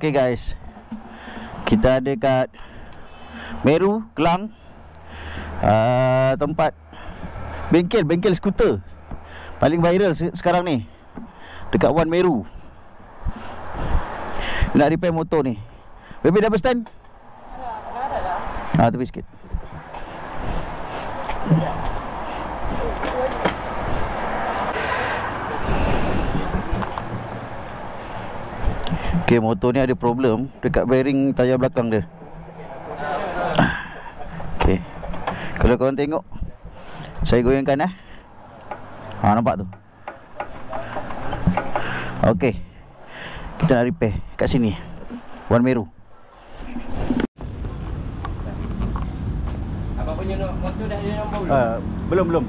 Okay guys, kita ada kat Meru, Kelang, tempat bengkel skuter paling viral sekarang ni, dekat One Meru. Nak repair motor ni. Baby dah berstand? Tepi sikit. Okay, motor ni ada problem dekat bearing tayar belakang dia. Okay, kalau korang tengok, saya goyangkan nampak tu. Okay, kita nak repair kat sini, One Meru. Abang punya motor dah ada nombor belum? Belum.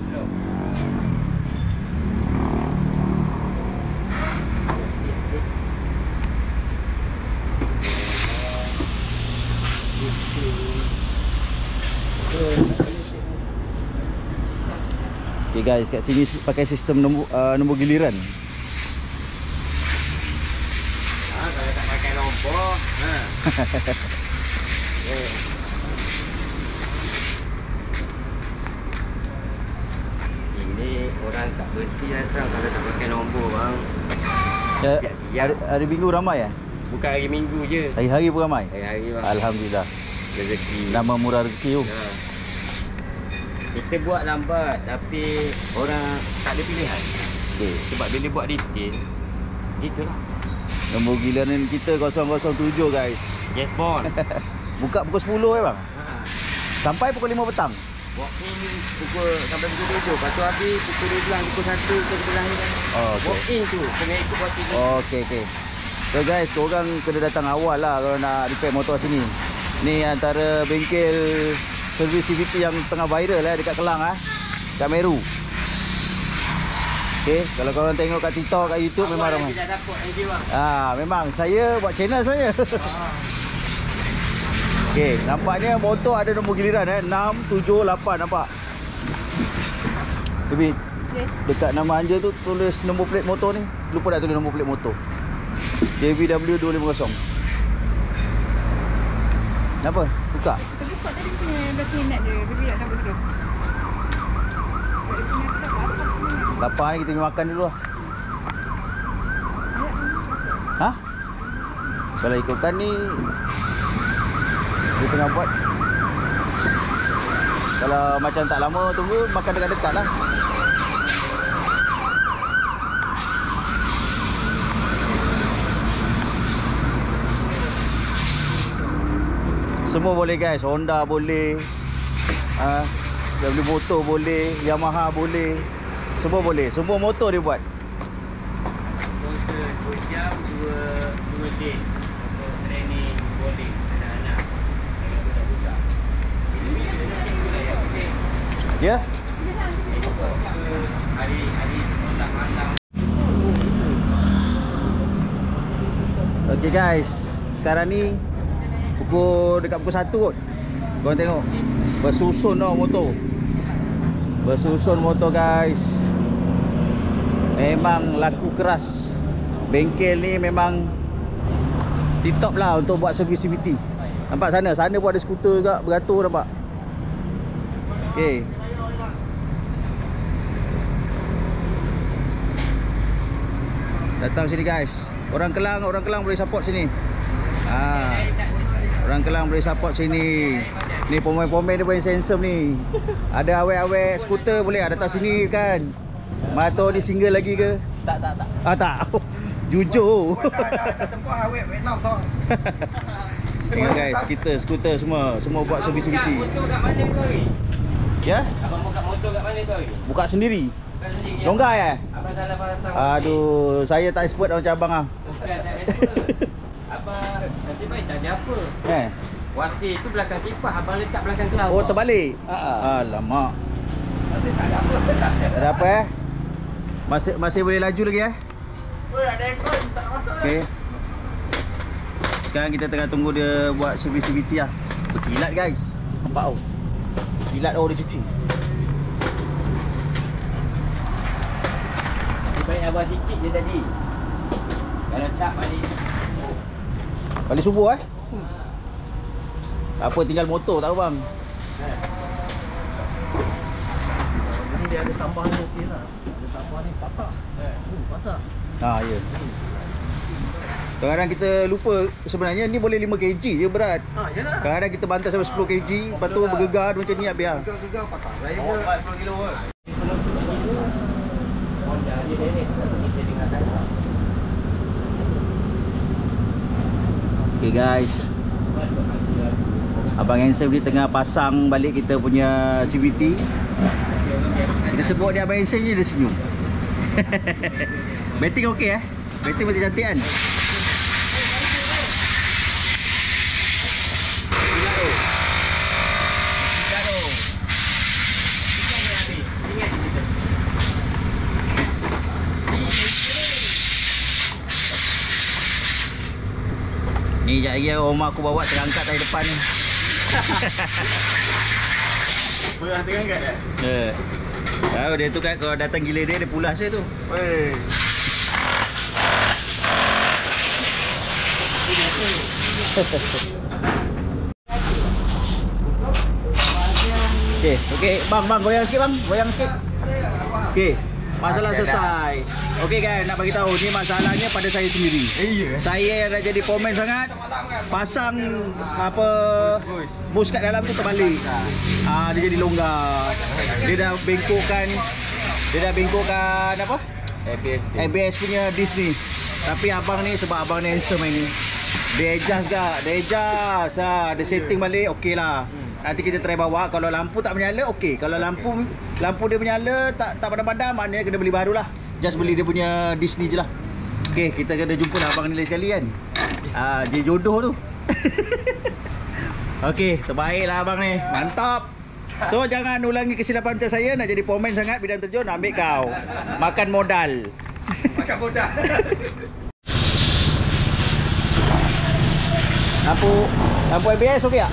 Okay guys, kat sini pakai sistem nombor giliran. Kalau tak pakai nombor, sini orang tak berhenti datang kalau tak pakai nombor bang. Hari Minggu ramai Bukan hari Minggu je, Hari-hari pun ramai? hari-hari bang. Alhamdulillah. Rezeki. Nama murah rezeki tu. Kita buat lambat tapi orang tak ada pilihan. Okay. Sebab bila buat detail, itulah. Nombor giliran kita 007 guys. Yes bond. Buka pukul 10 bang. Sampai pukul 5 petang. Walk in pukul sampai pukul 7. Lepas tu habis pukul 12, pukul 1 ke sebelah ni kan. Okay. Walk in tu kena ikut waktu tu. Okay. So guys, korang kena datang awal lah kalau nak repair motor sini. Ni antara bengkel servis CVT yang tengah viral dekat Kelang kat Meru. Okay, kalau korang tengok kat TikTok, kat YouTube memang ramai. Tidak dapat NG bang. Memang saya buat channel sebenarnya. Okay, nampaknya motor ada nombor giliran 6, 7, 8 nampak. Tapi dekat nama anja tu tulis nombor plate motor ni. Lupa dah tulis nombor plate motor. JVW 250. Kenapa? Buka? Kita buka tadi punya document dia. Baby nak sambung terus. Lapar ni kita pergi makan dulu lah. Kalau ikutkan ni dia tengah buat. Kalau macam tak lama tunggu, makan dekat-dekat lah. Semua boleh guys, Honda boleh, W motor boleh, Yamaha boleh, semua boleh, semua motor dia buat. Motor 2 jam, 2 day. Untuk training boleh anak-anak. Dengan budak-budak. Bila-bila nak cek wilayah boleh. Ya? Hari sekolah malam. Okay guys, sekarang ni dekat pukul 1 kot. Korang tengok, bersusun tau motor. Bersusun motor guys. Memang laku keras. Bengkel ni memang tip-top lah untuk buat servis CVT. Nampak sana pun ada skuter juga beratur nampak. Okay. Datang sini guys. Orang Kelang boleh support sini. Orang Kelang boleh support sini. Ni pemain-pemain dia boleh sensor ni. Ada awet-awet skuter boleh datang sini kan. Motor ni single lagi ke? Tak. Tak. Jujur. Dah tempoh awet Vietnam tau. Okay guys, kita skuter semua buat servis CVT. Motor kat mana tu hari? Ya? Abang buka motor kat mana tu hari? Buka sendiri. Bukan sendiri. Longgar Abang salah pasang. Aduh, saya tak expert macam abang ah. Bukan tak expert. Abang nasib baik tak ada apa. Wasir tu belakang kipas, abang letak belakang kelawar. Oh, terbalik. Alamak. Nasib tak ada apa. Tak ada apa Masih boleh laju lagi Oh, ada aircon tak masuk. Okey. Sekarang kita tengah tunggu dia buat servis CVT lah. Berkilat guys. Nampak tau. Kilat dia cuci. Baik abang sikit je tadi. Kalau tak balik. Balik subuh Tak apa, tinggal motor tak apa bang. Ini dia ada tambahan ni okey lah. Ada tambahan ni patah. Patah. Ya. Kadang-kadang kita lupa sebenarnya ni boleh 5 kg je berat. Yalah. Kadang-kadang kita bantas sampai 10 kg, lepas tu bergegar macam ni habis lah. Gegar patah. Saya Oh, 10 kilo ke? Honda dia ni. Kita dengarkan. Okay guys, Abang Handsome ni tengah pasang balik kita punya CVT. Kita sebut dia Abang Handsome je, dia senyum. Batting okey Batting betul cantik kan. Ni sekejap lagi rumah aku bawa terangkat dari depan ni. Boleh terangkat tak? Tahu dia tu kan kalau datang gila dia pulas je tu. Weh. Okey, bang goyang sikit bang, goyang sikit. Okey, masalah selesai. Okey kan, nak bagi tahu ni masalahnya pada saya sendiri. Saya yang dah jadi foreman sangat, pasang apa bus kat dalam tu terbalik. Dia jadi longgar. Dia dah bengkokkan apa? ABS punya disc ni. Tapi abang ni sebab abang ni handsome ni. Dia adjust gak, dia setting balik okey lah. Nanti kita try bawa, kalau lampu tak menyala okey. Kalau lampu dia menyala tak padam-padam, maknanya kena beli baru lah. Just beli dia punya disc ni je lah. Okey, kita kena jumpa lah abang ni lain sekali kan. Dia jodoh tu. Okey, terbaik lah abang ni. Mantap. So jangan ulangi kesilapan macam saya nak jadi foreman sangat bidang terjun, ambil kau. Makan modal. Lampu ABS okey tak?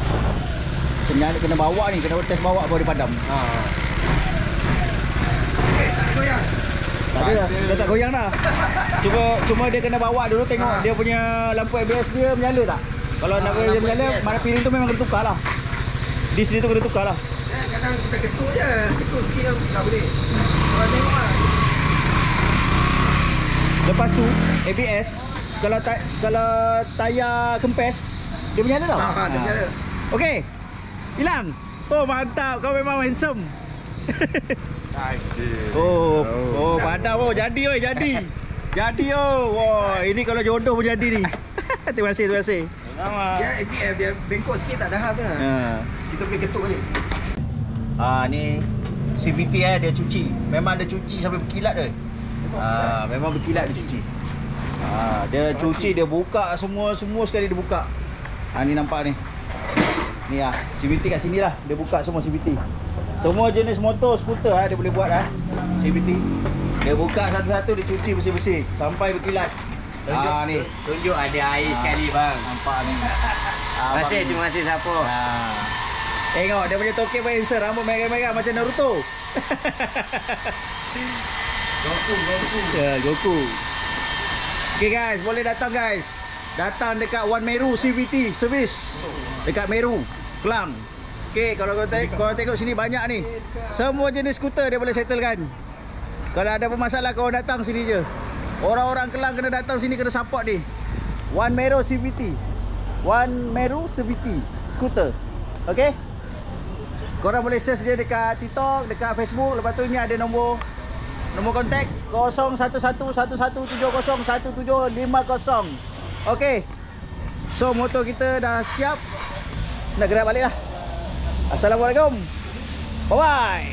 Sebenarnya kena bawa ni, kena test bawa baru dia padam. tak goyang. Tak ada, dia tak goyang dah. Cuma dia kena bawa dulu tengok dia punya lampu ABS dia menyala tak? Kalau nak dia menyala, mana piring tu memang kena tukar lah. Disc dia tu kena tukar lah. Kadang kita ketuk je. Ketuk sikit tak boleh. Kalau tengok lah. Lepas tu ABS kalau tayar kempes dia menyala tau. Dia menyala. Okey. Hilang. Oh mantap, kau memang handsome. Oh padam jadi. Jadi wah, ini kalau jodoh pun jadi ni. Terima kasih. Dia ABF dia bengkok sikit tak dah apa. Kita pergi ketuk balik. Ni CVT dia cuci. Memang dia cuci sampai berkilat dia. Memang berkilat dia cuci. Dia cuci, dia buka semua sekali dia buka. Ni nampak ni. Ni CVT kat sini lah. Dia buka semua CVT. Semua jenis motor, skuter dia boleh buat CVT. Dia buka satu-satu, dia cuci bersih-bersih sampai berkilat. Ni. Tunjuk ada air sekali bang. Nampak ni. Terima kasih siapa. Tengok dia punya token Handsome, rambut merah-merah macam Naruto. Goku. Okay guys, boleh datang guys. Datang dekat One Meru CVT Service. Dekat Meru, Kelang. Okay, kalau korang tengok sini banyak ni. Semua jenis skuter dia boleh settlekan. Kalau ada masalah korang datang sini je. Orang-orang Kelang kena datang sini, kena support ni. One Meru CVT. One Meru CVT skuter. Okay, korang boleh search dia dekat TikTok, dekat Facebook. Lepas tu ni ada nombor kontak 0111170150. Okey. So motor kita dah siap. Nak gerak balik lah. Assalamualaikum. Bye bye.